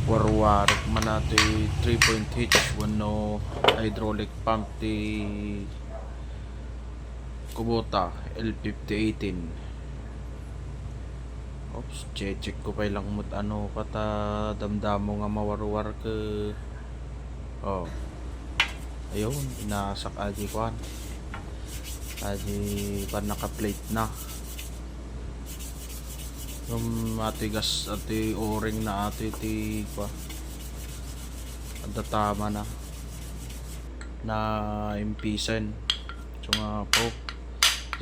warwarik man nato 3 point hitch wano hydraulic pump ti Kubota L5018. Oops, check ko pa lang mut ano kata damdamo nga mawarwar ke. Oh, ayun, inasak aji kuan aji pan naka-plate na yung atigas ati o-ring na ati ti pa ada tama na impisen so nga po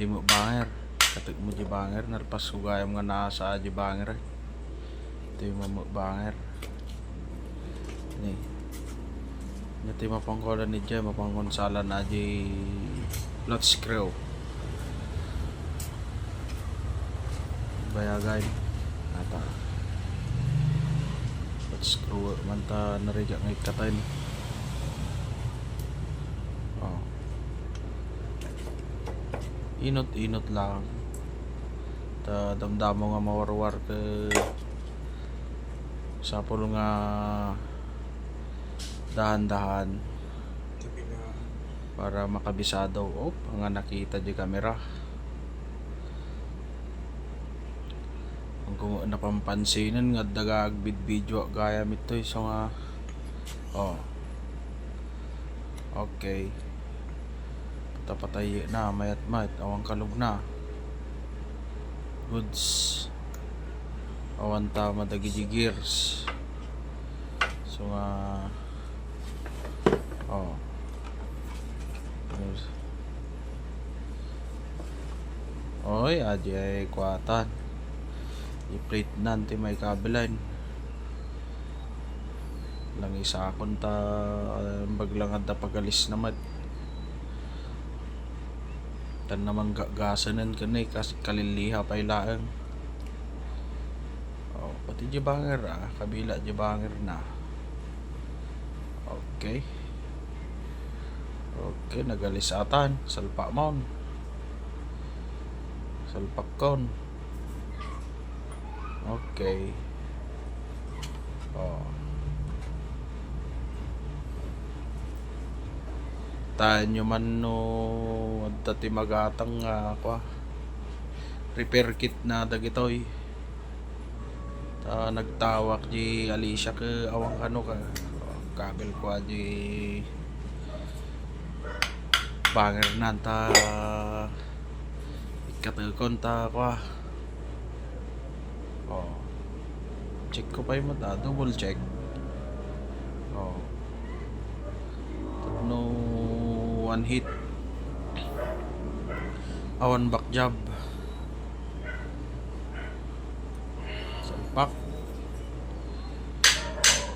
di mo banger katig mo di banger narpas ko gayam nga nasa di banger di mo banger ni nati mapangkola ni Jay mapangkonsala na di lot screw bayagay ata lot screw manta nariga ngay katayin. Oh, inot lang ta damdamo nga mawarwar ke sapol nga dahan-dahan para makabisado. Oh, nga nakita di kamera kung napampansinan nga dagagbid video gaya mito so nga. Oh, okay, patay na mayat awang kalog na goods awan ta madagi gears so nga. Oh, oy adi ay kuatan i-plate nanti may kabelan lang isa akon ta baglangad na pagalis naman tan naman gasanan kanay kasi kaliliha pa ilaang. Oh, pati jibanger kabila jibanger na. Okay, nagalisatan salpa mon salpak kon. Okay. Oh, tayo man no dati magatang repair kit na dagitoy ta nagtawak di Alicia ke awang ano ka kabel ko di banger nanta ikatukon ta kwa. Oh, check ko pa yung mata, double check. Oh, no one hit awan back job salpak.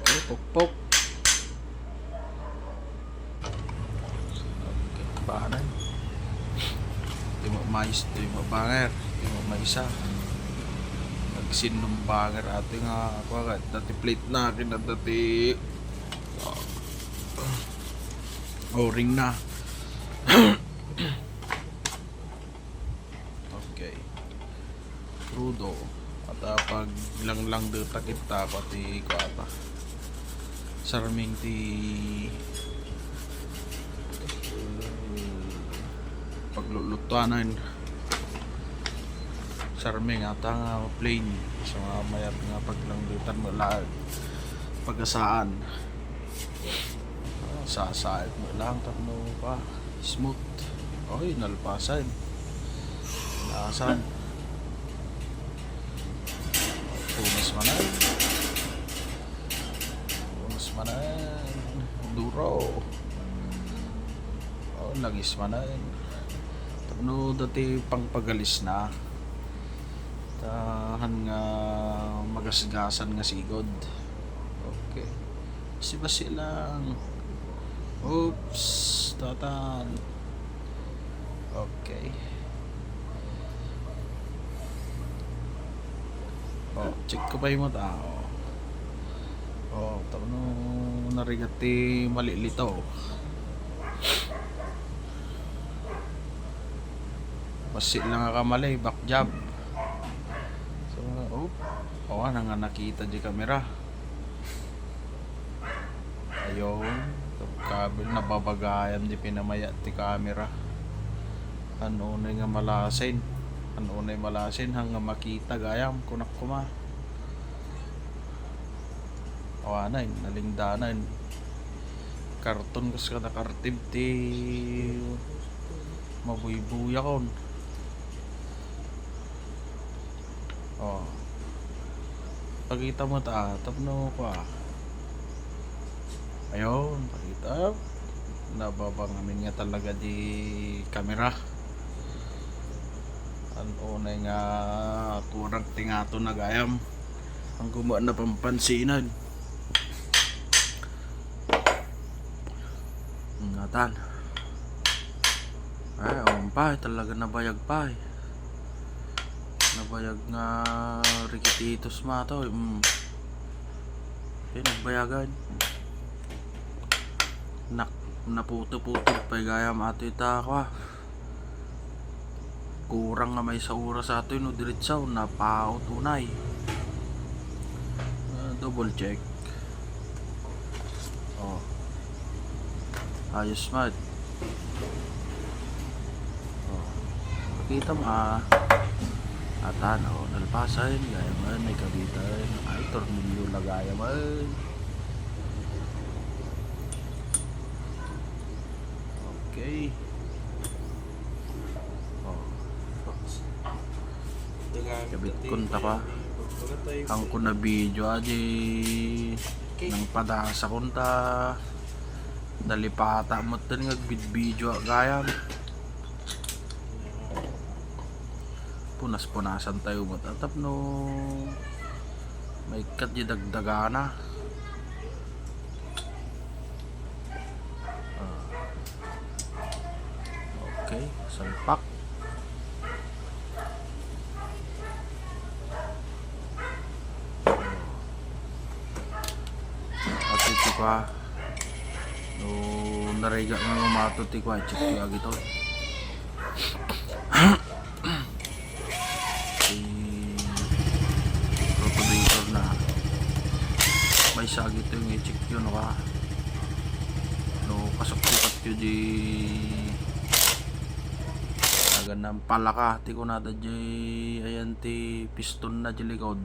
Okay, pok okay, bahanan di mo mais di mo banger di mo maisa nagsinong banger ating ako agad dati plate na akin na dati o-ring na. Okay, crudo at pag lang dita kita pati ko ata sarming ti paglulutuanan sarming ata nga plain so mayat nga paglangdutan mo lang pagasaan sasaad mo lang tapno pa smooth. Oy, nalpasan naasan pumas manan duro. Oh, lagis manan tapno dati pang pagalis na tahan nga magasgasan nga sigod. Okay, basi lang. Oops, tatan. Okay. Oh, check ko pa yung mata. Oh, tapno narigati malilito. Basi lang nga kamalay, back job. So, oh, nga nakita di kamera. Ayun, kabel nababagayan di pinamaya ti camera. Ano na nga malasin. Ano na malasin hanggang makita gayam kunak kuma. Awanan, nalingdanan. Karton kas kada kartib ti mabuybuya kon. Oh. Pagkita mo ta, tapno ko ah. Ayun, pakita. Nababangamin nga talaga di kamera. Ano na nga kurang tingato na gayam. Ang gumawa na pampansinan. Ingatan. Ay, pa, talaga nabayag pa eh. Nabayag nga rikititos ma to. Nagbayagan. Naputo-puto pa gayam ato ita ko ah. Kurang nga may sa oras ato no diretsaw napaot unay. Double check. Oh. Ayos mat. Oh. Kita mo ah. Atan oh, nalpasan gaya man may kabitan. Ay tornilyo lagaya man. Okay. Oh. Kabit kunta pa. Ang kuna video aji nang padasa kunta. Dalipata mo tan ngagbid video gayam. Punas-punasan tayo mo tatap no. May kat di dagdagana. Okay, salpak. At ito pa no nariga nga umato ti kwa check kaya gito. Rotovator na may sagit yung i-check yun ka no kasaktukat yun di ganang palaka ti ko nata di ayan ti piston na di likod